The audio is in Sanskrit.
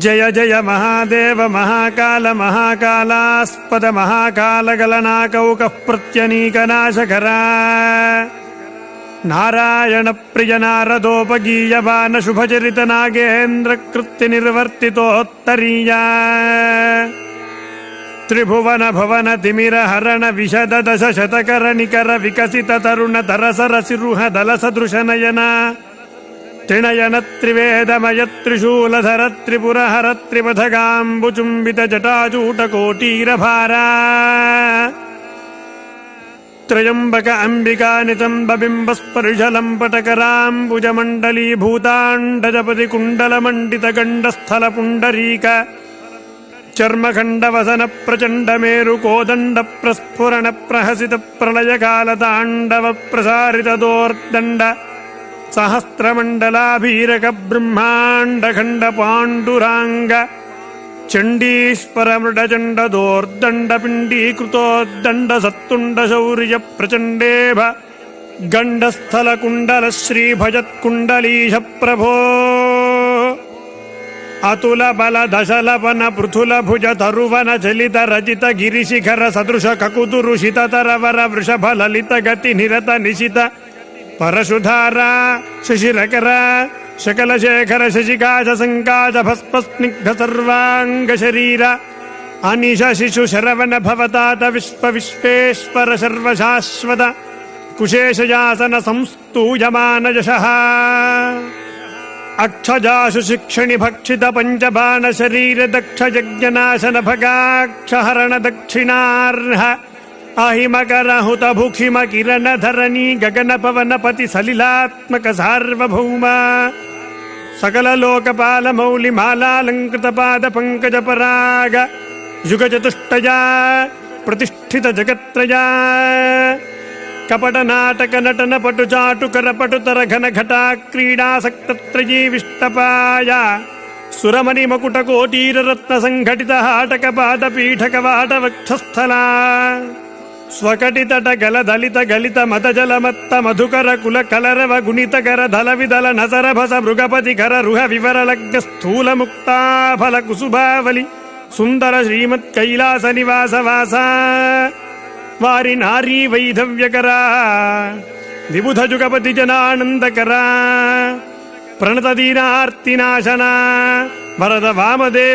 जय जय महादेव महाकाल महाकालास्पद महाकालगलनाकौकः प्रत्यनीकनाशकरा नारायण प्रिय नारदोपगीयवान शुभचरित नागेन्द्र कृत्य निर्वर्तितोत्तरीया त्रिभुवन भवन तिमिर हरण विशद दश शतकर निकर विकसित तरुण तरसर सिरुह दल सदृश नयन त्रिनयन त्रिवेदमय त्रिशूलधर त्रिपुरहर त्रिपथगाम्बुचुम्बित जटाजूट कोटीरभारा त्रयंबक अंबिका नितंब बिंब स्पर्श लंपटकराम्बुजमंडली भूतांडजपति कुंडल मंडित गंडस्थल पुंडरीक चर्मखंड वसन प्रचंड मेरु कोदंड प्रस्फुरण प्रहसित प्रलय काल तांडव प्रसारित दोर्दंड सहस्रमंडलाभीरक ब्रह्मांड खंड पांडुरांग चंडीश्वर मृडचंड दोर्दंड पिंडीकृतोद्दंड सत्तुंड शौर्य प्रचंडेभ गंडस्थल कुंडल श्री भजत कुंडलीश प्रभो अतुल बल दशलपन पृथुल भुज तरुवन चलित रजित गिरिशिखर सदृश ककुतुरुषित तरवर वृषभ ललित गति निरत निशित परशुधारा शिशिरकर शकल शेखर शशिकाश संकाश भस्म स्निग्ध सर्वांग शरीर अनिश शिशु शरवण भवतात विश्व विश्वेश्वर सर्वशाश्वत कुशेशयासन संस्तूयमान यशः अक्षजाशु शिक्षणि भक्षित पंचबाण शरीर दक्ष यज्ञनाशन भगाक्षहरण दक्षिणार्ह अहिमकर हुत भुखिम किरण धरणी गगन पवन पति सलिलात्मक सार्वभौम सकल लोकपाल मौलि मालालंकृत पाद पंकज पराग युग चतुष्टया प्रतिष्ठित जगत्त्रया कपट नाटक नटन पटु चाटुकर पटुतर घन घटा क्रीडासक्तत्रयी विष्टपाया सुरमणि मकुट कोटीर रत्न संघटित हाटक पाद पीठक वाट वक्षस्थला स्वकटितट गल दलित गलित मत जल मत्त मधुकर कुल कलरव गुणित कर धल विदल नसर भस मृगपति कर रुह विवर लग्न स्थूल मुक्ता फल कुसुभावली सुंदर श्रीमत् कैलास निवास वासा वारि नारी वैधव्यकरा विबुध जुगपति जनानंदकरा प्रणत दीनार्तिनाशना वरद वामदेव